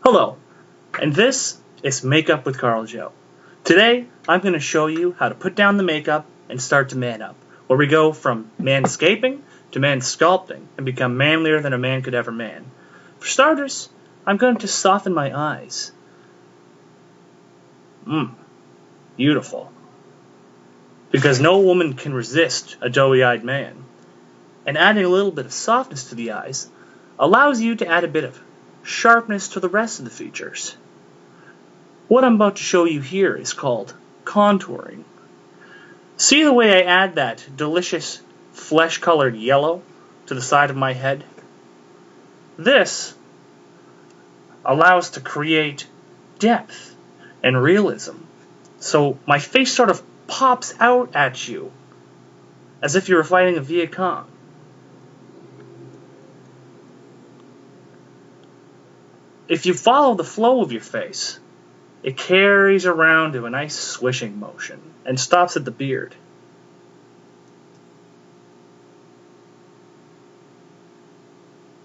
Hello, and this is Makeup with Carljo. Today, I'm going to show you how to put down the makeup and start to man up, where we go from manscaping to mansculpting and become manlier than a man could ever man. For starters, I'm going to soften my eyes. Beautiful. Because no woman can resist a doughy-eyed man. And adding a little bit of softness to the eyes allows you to add a bit of sharpness to the rest of the features. What I'm about to show you here is called contouring. See the way I add that delicious flesh-colored yellow to the side of my head? This allows to create depth and realism. So my face sort of pops out at you as if you were fighting a Viet Cong. If you follow the flow of your face, it carries around to a nice swishing motion and stops at the beard.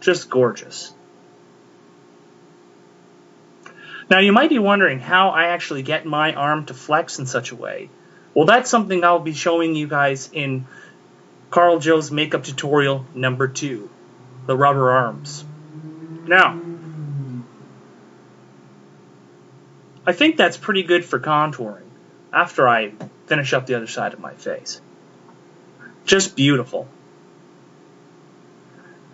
Just gorgeous. Now you might be wondering how I actually get my arm to flex in such a way. Well, that's something I'll be showing you guys in Carljo's makeup tutorial number 2, the rubber arms. Now, I think that's pretty good for contouring after I finish up the other side of my face. Just beautiful.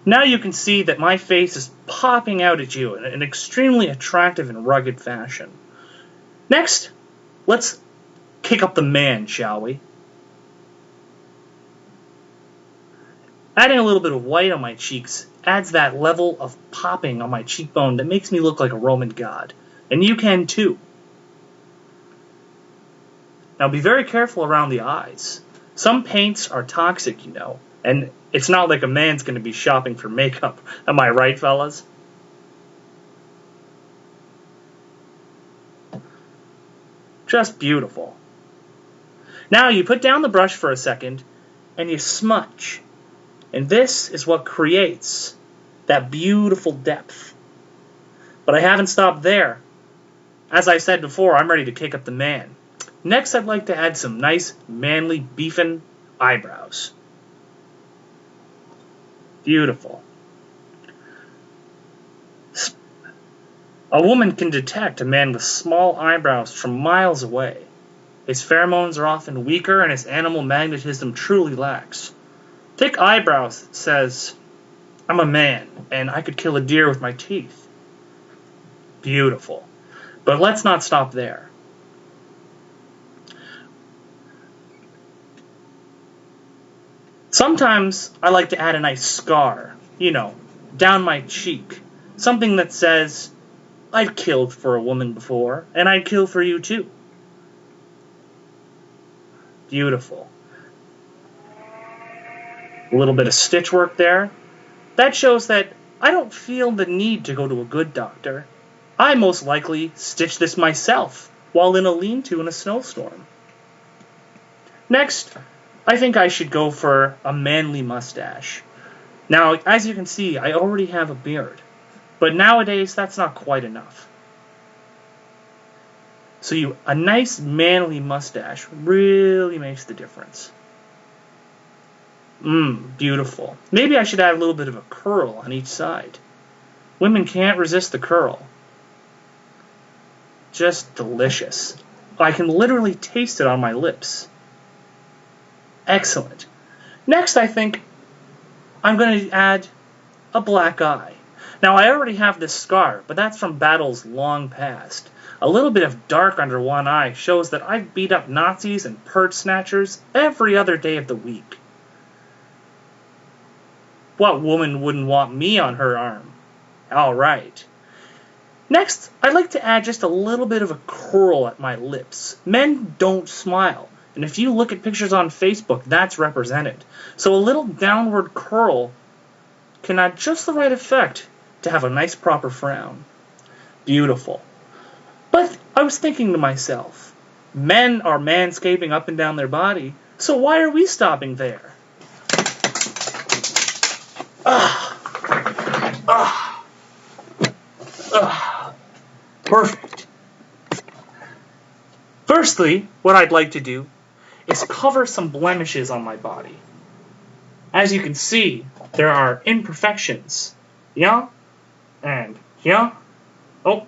Now you can see that my face is popping out at you in an extremely attractive and rugged fashion. Next, let's kick up the man, shall we? Adding a little bit of white on my cheeks adds that level of popping on my cheekbone that makes me look like a Roman god. And you can too. Now be very careful around the eyes. Some paints are toxic, you know, and it's not like a man's going to be shopping for makeup. Am I right, fellas? Just beautiful. Now you put down the brush for a second and you smudge. And this is what creates that beautiful depth. But I haven't stopped there. As I said before, I'm ready to kick up the man. Next, I'd like to add some nice, manly, beefin' eyebrows. Beautiful. A woman can detect a man with small eyebrows from miles away. His pheromones are often weaker and his animal magnetism truly lacks. Thick eyebrows says, I'm a man and I could kill a deer with my teeth. Beautiful. But let's not stop there. Sometimes I like to add a nice scar, you know, down my cheek. Something that says, I've killed for a woman before, and I'd kill for you too. Beautiful. A little bit of stitch work there. That shows that I don't feel the need to go to a good doctor. I most likely stitched this myself while in a lean-to in a snowstorm. Next, I think I should go for a manly mustache. Now, as you can see, I already have a beard, but nowadays that's not quite enough. So a nice manly mustache really makes the difference. Beautiful. Maybe I should add a little bit of a curl on each side. Women can't resist the curl. Just delicious. I can literally taste it on my lips. Excellent. Next, I think I'm going to add a black eye. Now, I already have this scar, but that's from battles long past. A little bit of dark under one eye shows that I've beat up Nazis and purse snatchers every other day of the week. What woman wouldn't want me on her arm? All right. Next, I'd like to add just a little bit of a curl at my lips. Men don't smile. And if you look at pictures on Facebook, that's represented. So a little downward curl can add just the right effect to have a nice proper frown. Beautiful. But I was thinking to myself, men are manscaping up and down their body, so why are we stopping there? Perfect. Firstly, what I'd like to do is cover some blemishes on my body. As you can see, there are imperfections. Yeah? And yeah? Oh.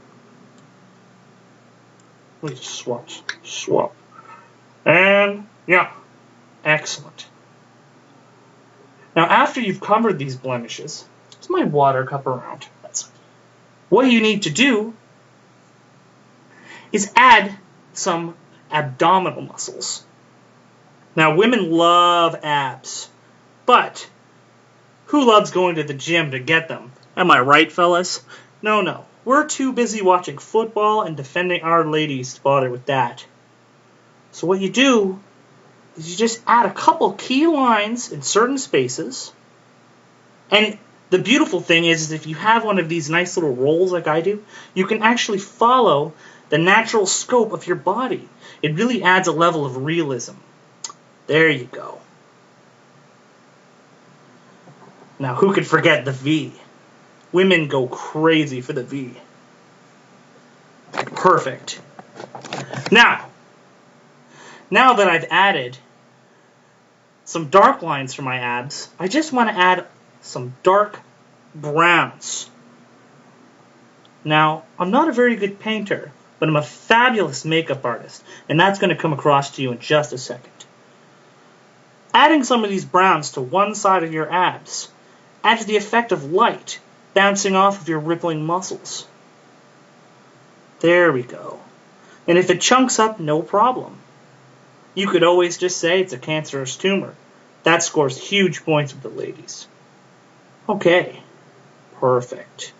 Let's swap. And yeah. Excellent. Now, after you've covered these blemishes, there's my water cup around. What you need to do is add some abdominal muscles. Now, women love abs, but who loves going to the gym to get them? Am I right, fellas? No. We're too busy watching football and defending our ladies to bother with that. So what you do is you just add a couple key lines in certain spaces. And the beautiful thing is if you have one of these nice little rolls like I do, you can actually follow the natural scope of your body. It really adds a level of realism. There you go. Now, who could forget the V? Women go crazy for the V. Perfect. Now that I've added some dark lines for my abs, I just want to add some dark browns. Now, I'm not a very good painter, but I'm a fabulous makeup artist, and that's going to come across to you in just a second. Adding some of these browns to one side of your abs adds the effect of light bouncing off of your rippling muscles. There we go. And if it chunks up, no problem. You could always just say it's a cancerous tumor. That scores huge points with the ladies. Okay. Perfect.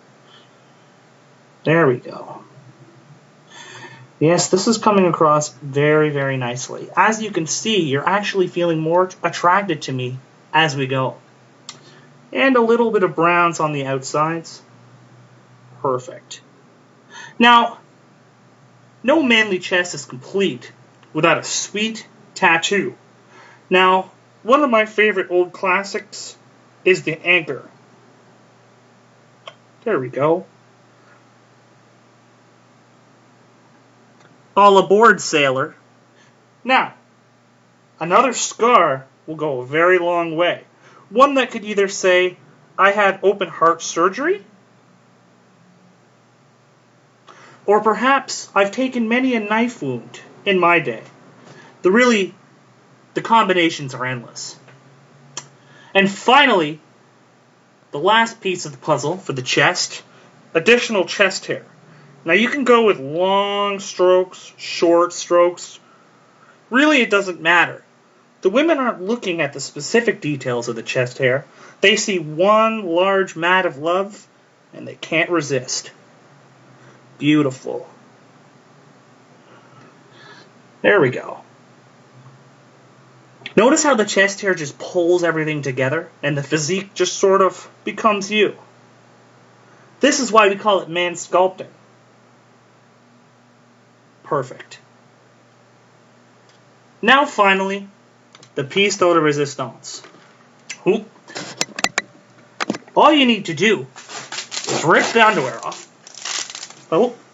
There we go. Yes, this is coming across very, very nicely. As you can see, you're actually feeling more attracted to me as we go. And a little bit of browns on the outsides. Perfect. Now, no manly chest is complete without a sweet tattoo. Now, one of my favorite old classics is the anchor. There we go. All aboard, sailor. Now, another scar will go a very long way. One that could either say, I had open heart surgery, or perhaps I've taken many a knife wound in my day. The combinations are endless. And finally, the last piece of the puzzle for the chest, additional chest hair. Now you can go with long strokes, short strokes. Really, it doesn't matter. The women aren't looking at the specific details of the chest hair. They see one large mat of love, and they can't resist. Beautiful. There we go. Notice how the chest hair just pulls everything together, and the physique just sort of becomes you. This is why we call it mansculpting. Perfect. Now finally, the piece de resistance. All you need to do is rip the underwear off.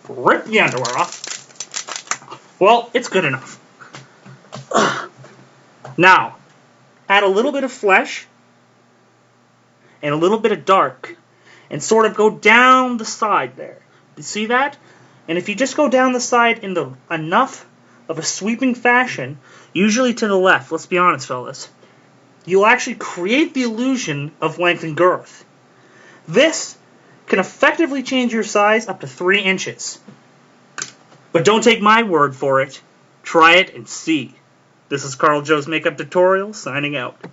Rip the underwear off. Well, it's good enough. Now, add a little bit of flesh and a little bit of dark and sort of go down the side there. You see that? And if you just go down the side in enough of a sweeping fashion, usually to the left, let's be honest, fellas, you'll actually create the illusion of length and girth. This can effectively change your size up to 3 inches. But don't take my word for it. Try it and see. This is Carljo's Makeup Tutorial, signing out.